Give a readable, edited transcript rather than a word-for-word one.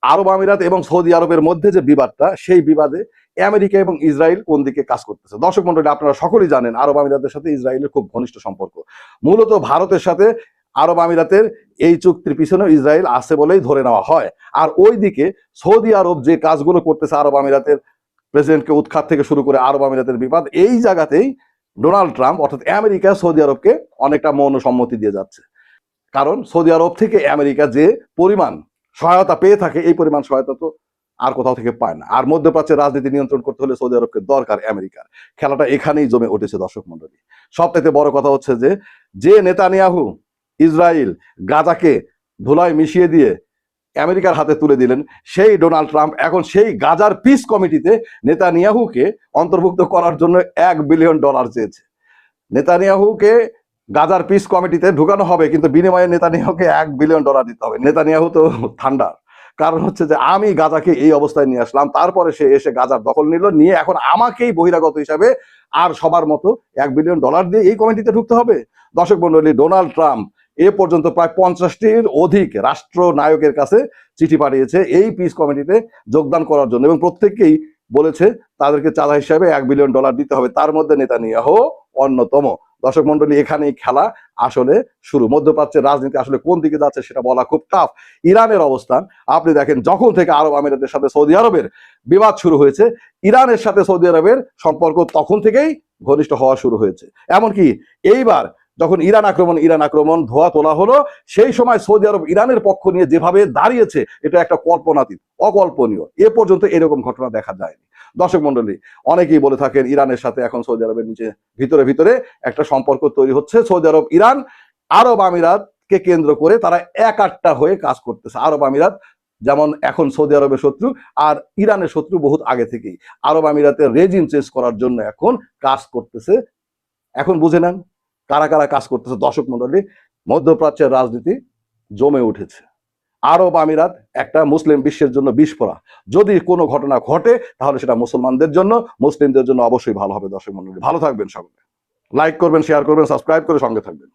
আরব আমিরাত এবং সৌদি আরবের মধ্যে যে বিবাদটা, সেই বিবাদে আমেরিকা এবং ইসরায়েল কোন দিকে কাজ করতেছে। দর্শক মন্ডলী, আপনারা সকলেই জানেন আরব আমিরাতের সাথে ইসরায়েলের খুব ঘনিষ্ঠ সম্পর্ক। মূলত ভারতের সাথে আরব আমিরাতের এই চুক্তির পিছনে ইসরায়েল আছে বলেই ধরে নেওয়া হয়। আর ওইদিকে সৌদি আরব যে কাজগুলো করতেছে, আরব আমিরাতের প্রেসিডেন্টকে উৎখাত থেকে শুরু করে আরব আমিরাতের বিবাদ, এই জায়গাতেই ডোনাল্ড ট্রাম্প অর্থাৎ আমেরিকা সৌদি আরবকে অনেকটা মৌন সম্মতি দিয়ে যাচ্ছে। কারণ সৌদি আরব থেকে আমেরিকা যে পরিমাণ সহায়তা পেয়ে থাকে, এই পরিমাণ সহায়তা তো আর কোথাও থেকে পায় না। আর মধ্যপ্রাচ্যের রাজনীতি নিয়ন্ত্রণ করতে হলে সৌদি আরবকে দরকার আমেরিকার। খেলাটা এখানেই জমে উঠেছে দর্শক মন্ডলী। সবথেকে বড় কথা হচ্ছে যে নেতানিয়াহু ইসরায়েল গাজাকে ধুলায় মিশিয়ে দিয়ে আমেরিকার হাতে তুলে দিলেন, সেই ডোনাল্ড ট্রাম্প এখন সেই গাজার পিস কমিটিতে নেতানিয়াহুকে অন্তর্ভুক্ত করার জন্য $1 বিলিয়ন চেয়েছে। নেতানিয়াহুকে গাজার পিস কমিটিতে ঢুকানো হবে, কিন্তু বিনিময়ে নেতানিয়াহুকে $1 বিলিয়ন দিতে হবে। নেতানিয়াহু তো ঠান্ডা, কারণ হচ্ছে যে আমি গাজাকে এই অবস্থায় নিয়ে আসলাম, তারপরে সে এসে গাজার দখল নিয়ে এখন আমাকেই বহিরাগত হিসাবে আর সবার মতো $1 বিলিয়ন দিয়ে এই কমিটিতে ঢুকতে হবে। দর্শক মন্ডলী, ডোনাল্ড ট্রাম্প এ পর্যন্ত প্রায় 50টির অধিক রাষ্ট্র নায়কের কাছে চিঠি পাঠিয়েছে এই পিস কমিটিতে যোগদান করার জন্য, এবং প্রত্যেককেই বলেছে তাদেরকে চাঁদা হিসাবে $1 বিলিয়ন দিতে হবে। তার মধ্যে নেতানিয়াহু অন্যতম। দর্শক মন্ডলী, এখানেই খেলা আসলে শুরু। মধ্যপ্রাচ্যের রাজনীতি আসলে কোন দিকে যাচ্ছে সেটা বলা খুব টাফ। ইরানের অবস্থান আপনি দেখেন, যখন থেকে আরব আমিরাতের সাথে সৌদি আরবের বিবাদ শুরু হয়েছে, ইরানের সাথে সৌদি আরবের সম্পর্ক তখন থেকেই ঘনিষ্ঠ হওয়া শুরু হয়েছে। এমনকি এইবার যখন ইরান আক্রমণ ধোয়া তোলা হলো, সেই সময় সৌদি আরব ইরানের পক্ষ নিয়ে যেভাবে দাঁড়িয়েছে, এটা একটা কল্পনাতীত, অকল্পনীয়। এ পর্যন্ত এরকম ঘটনা দেখা যায়নি। দর্শক মন্ডলী, অনেকেই বলে থাকেন ইরানের সাথে এখন সৌদি আরবের নিচে ভিতরে ভিতরে একটা সম্পর্ক তৈরি হচ্ছে। সৌদি আরব ইরান আরব আমিরাতকে কেন্দ্র করে তারা একাট্টা হয়ে কাজ করতেছে। আরব আমিরাত যেমন এখন সৌদি আরবের শত্রু, আর ইরানের শত্রু বহুত আগে থেকেই। আরব আমিরাতের রেজিম চেঞ্জ করার জন্য এখন কাজ করতেছে। এখন বুঝে নেন কারা কারা কাজ করতেছে। দর্শক মন্ডলী, মধ্যপ্রাচ্যের রাজনীতি জমে উঠেছে। আরব আমিরাত একটা মুসলিম বিশ্বের জন্য বিস্ফোরা। যদি কোনো ঘটনা ঘটে তাহলে সেটা মুসলমানদের জন্য, মুসলিমদের জন্য অবশ্যই ভালো হবে। দর্শক মন্ডলী, ভালো থাকবেন সকলে। লাইক করবেন, শেয়ার করবেন, সাবস্ক্রাইব করে সঙ্গে থাকবেন।